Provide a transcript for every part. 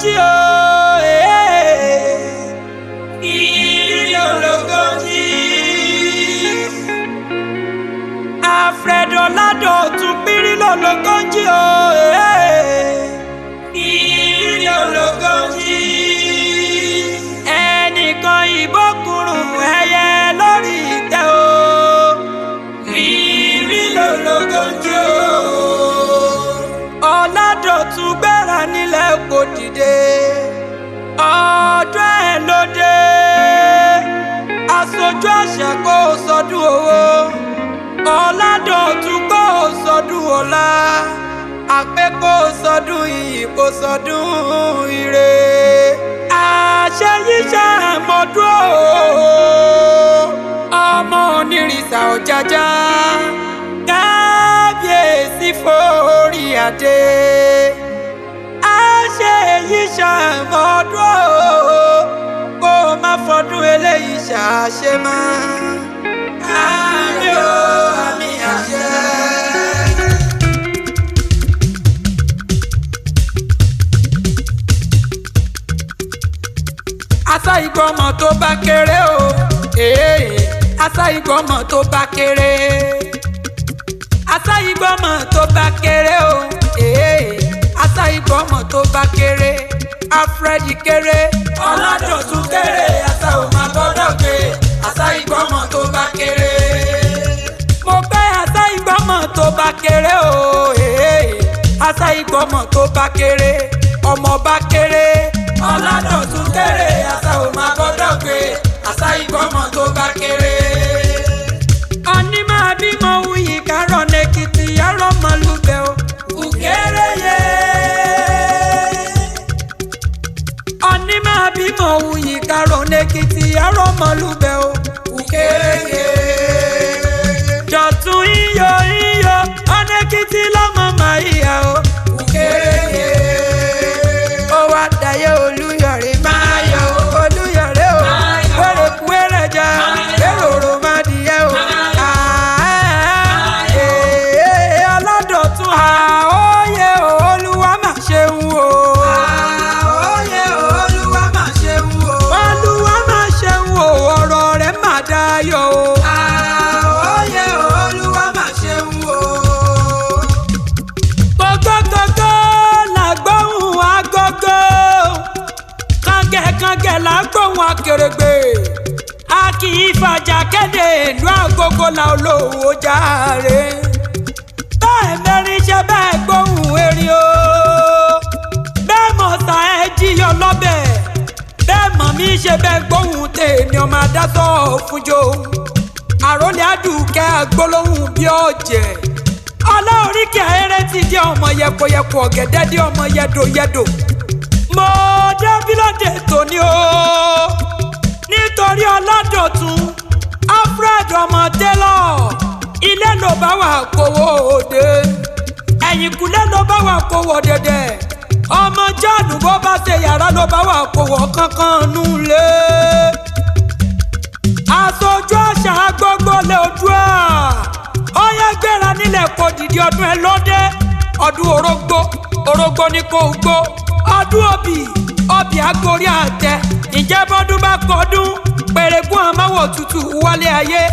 lọ́lọ́gọ́jì o. Ìrírí ológọ́jì. Alfred Ọládọ̀tun pírí lọ́lọ́gọ́jì o. Ìrírí ológọ́jì. Ẹnìkan ìbọ̀kùrùn ẹyẹ lórí ìtẹ́ o. Ìrírí lọ́lọ́gọ́jì o. Ọládọ̀tun gbéra nílẹ̀ kò dìde. Ọjọ́ ẹ̀ lóde. Aṣojú àṣà kò sọdún owó. Ọládọ̀tun kò sọdún ọlá. Àpé kò sọdún iyì kò sọdún ire. Àṣẹ yíṣà mọ́dún o. Ọmọ onírìṣà Ọ̀jájá. Kábíyèsí forí adé. Àṣẹ yíṣà mọ́dún o. Kó má fọdún eléyìí ṣàṣẹ mọ́. Àmín o, àmín àṣẹ. Asa ìgbọ́mọ tó bá kéré o. Asa ìgbọ́mọ tó bá kéré. Asa ìgbọ́mọ tó bá kéré o. Asa ìgbọ́mọ tó bá kéré. Alfred kéré. Ọládọ̀tun kéré. Asa ò máa gbọ́dọ̀ gbé. Asa ìgbọ́mọ tó bá kéré. Mo pé asa ìgbọ́mọ tó bá kéré o. Asa ìgbọ́mọ tó bá kéré. Ọmọ bá kéré. Ọládọ̀tun kéré. Asa ò máa gbọ́dọ̀ gbé. Asa ìgbọ́mọ tó bá kéré. Ọ̀ní máa bímọ wuyì kárọ̀ n'Èkìtì yàrá mọ̀lúbẹ̀ o. Ùkéré yé. Ọ̀ní máa bímọ wuyì kárọ̀ n'Èkìtì yàrá mọ̀lúbẹ̀ o. Ùkéré yé. Dọ̀tun iyọ̀ ọ̀nà Èkìtì lọ́mọ máa yíya o. Ùkéré yé. Ó wá dayé Olúyọ̀ré máa yọ Olúyọ̀ré o. Wẹ́rẹ̀ kú wẹ́rẹ̀ já èrò máa dìyẹ o. Ọládọ̀tun àóyè Olúwa máa ṣeun o. Àóyè Olúwa máa ṣeun o. Olúwa máa ṣeun o, ọ̀rọ̀ rẹ̀ máa dayọ̀ o. Àóyè Olúwa máa ṣeun o. Gógógógó làgbóhùn agogo. Kàngẹ̀kàngẹ̀ làgbóhùn akèrègbè. A kì í fàjà kéde ìlú Agogo la olówó jàre. Bẹ́ẹ̀ mẹ́rin ṣe bẹ́ẹ̀ gbóhùn erin o. Bẹ́ẹ̀ mọ̀ sá ẹ jíyọ lọ́bẹ̀. Bẹ́ẹ̀ mọ̀ mí ṣe bẹ́ẹ̀ gbóhùn tèmi ọmọ adásọ̀ fúnjó. Àròlé Àdùkẹ́ agbólóhùn bí ọ̀jẹ̀. Ọlọ́ọ̀ríkẹ́ eré ti di ọmọ yẹkoyẹko ọ̀gẹ̀dẹ̀ di ọmọ yẹdòyẹdò. Mo débí lóde tòní o. Nítorí Ọládọ̀tun Alfred ọmọ Taylor. Ilé ló bá wà kówó òde. Ẹ̀yìnkùlé ló bá wà kówó dẹ̀dẹ̀. Ọmọ Jáànù bó bá ṣe yàrá ló bá wà kówó kankan nulẹ̀. Aṣojú àṣà gbogbo lè Oòduà. Ó yẹ gbéra nílẹ̀ kò dìde ọdún ẹ lóde. Ọdún orógbó ní kò gbó. Ọdún obì agorí àtẹ. Ǹjẹ́ bọ́dún bá kọdún pèrègùn àmáwò tútù wọlé ayé.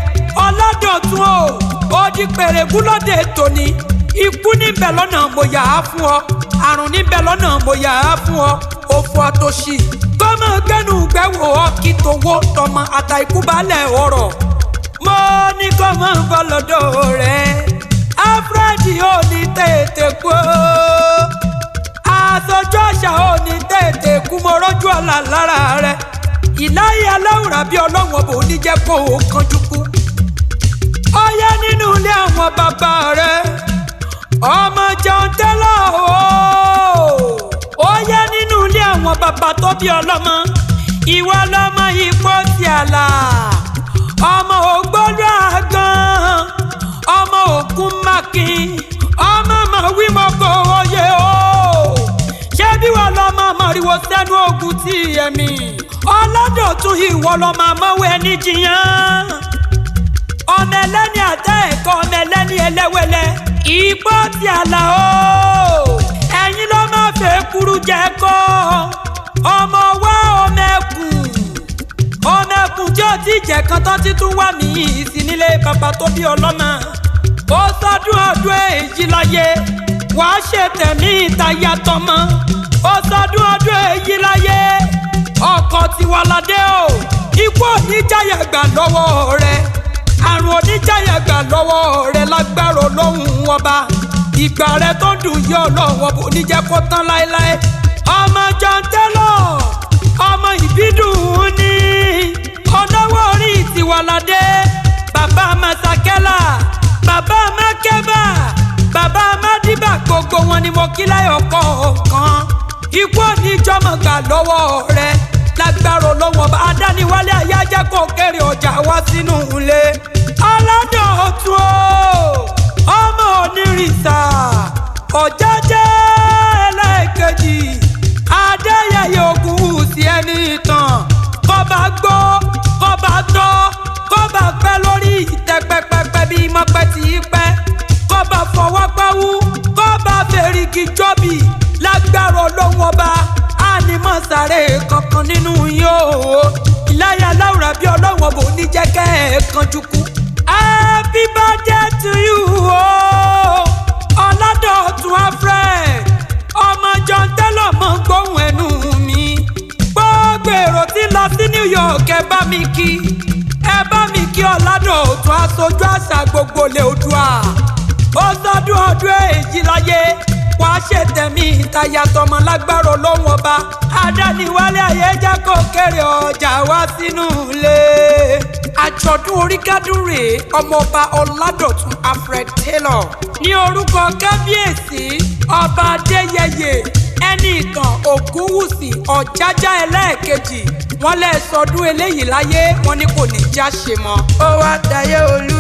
Ọládọ̀tun o, ó di pèrègùn lóde tòní. Ikú níbẹ̀ lọ́nà mo yà á fún ọ. Àrùn níbẹ̀ lọ́nà mo yà á fún ọ. Òfò àtòṣì kọ́mọ gbẹ́nu gbẹ́wò ọ́ kí towó tọmọ ata ikú balẹ̀ ọ̀rọ̀. Mo ní kọ́mọ bọ́ lọ́dọ̀ rẹ̀. Alfred ò ní tètè kú. Aṣojú àṣà ò ní tètè kú. Mo rójú ọ̀la lára rẹ̀. Ìláyé aláwùrà bí ọlọ́run ọbọ̀ oníjẹ́ kó o kanjú kú. Ó yẹ nínú ilé àwọn bàbá rẹ̀. Ọmọ John Taylor o. Ó yẹ nínú ilé àwọn bàbá tó bí ọlọ́mọ. Ìwọ lọ́mọ ipò tí àlà. Ọmọ ògbólú àgàn. Ọmọ ògún mákin. Ọmọ màwí mọ́kò oyè o. Ṣé bí wọ́n lọ́mọ mọ̀rìwò sẹ́nu ogun tí ẹ̀mí? Ọládọ̀tun ìwọ lọ́mọ àmọ́wé ẹni jiyàn. Ọmọ ẹlẹ́ni àtẹ ẹ̀kọ́ ọmọ ẹlẹ́ni ẹlẹ́wẹ̀lẹ́. Ipò tí àlà o. Ẹ̀yin ló máa fẹ́ kúrú jẹ́ kọ́. ọmọ wa ọmẹkùn tí ó ti jẹ kan tán títún wà mí sí nílé bàbá tó bí ọlọ́mọ ó sọdún ọdún èyí láyé wàá ṣe tẹ̀mí ìtayà tọmọ ó sọdún ọdún èyí láyé ọkọ tiwa ládé o ikú oníjàyà gbà lọ́wọ́ rẹ àrùn oníjàyà gbà lọ́wọ́ rẹ lágbára Ọlọ́run ọba ìgbà rẹ tó dùn yọ lọ́wọ́ bò ní jẹ́ kó tán láéláé ọmọ John Taylor ọmọ ìbídùn ní ọlọ́wọ́ orí tiwa ládé bàbá Masakela bàbá Makeba bàbá Madiba gbogbo wọn ni mo kí láyọ̀ kọ̀ọ̀kan ikú oníjọ́mọ̀ gbà lọ́wọ́ rẹ lágbára Ọlọ́run ọba adániwálé ayájá kò kéré ọjà wá sínú ilé aládùn ọ̀tún o ọmọ onírìnsà ọ̀jájẹ́ ẹlẹ́ẹ̀kejì adéyẹyẹ ogun sí ẹni ìtàn kọba gbọ́ kọba tọ́ kọba pẹ́ lórí ìtẹ́ pẹ́pẹ́pẹ́ bí mọ́pẹ́ tí í pẹ́ kọba fọwọ́ pẹ́wú kọba fèrèkì jọ́bì lágbára Ọlọ́run ọba ànímọ̀ sáré kankan nínú yóò ìláyà láwùrà bí Ọlọ́run ọba ò ní jẹ́ kẹ́ ẹ̀ kanjú kú. Happy birthday to you Ọládọ̀tun Alfred ọmọ John Taylor mọ̀ gbóhùn ẹnu mi gbogbo èrò tí lọ sí New York ẹ bá mi kí Ọládọ̀tun aṣojú àṣà gbogbo lè Oòduà ó sọdún ọdún èyí láyé wàá ṣe tẹ̀mí ìtayà tọmọ lágbára Ọlọ́run ọba adániwálé ayéjá kò kéré ọjà wá sínú ilé. àjọ̀dún oríkádùn rèé ọmọọba Ọládọ̀tun Alfred Taylor ní orúkọ kábíyèsí ọba Adéyẹyè ẹni ìtàn Ògúnwùsì Ọ̀jájá ẹlẹ́ẹ̀kejì wọ́n lè sọdún eléyìí láyé wọ́n ní kò ní já ṣe mọ́. ó wá dayé olú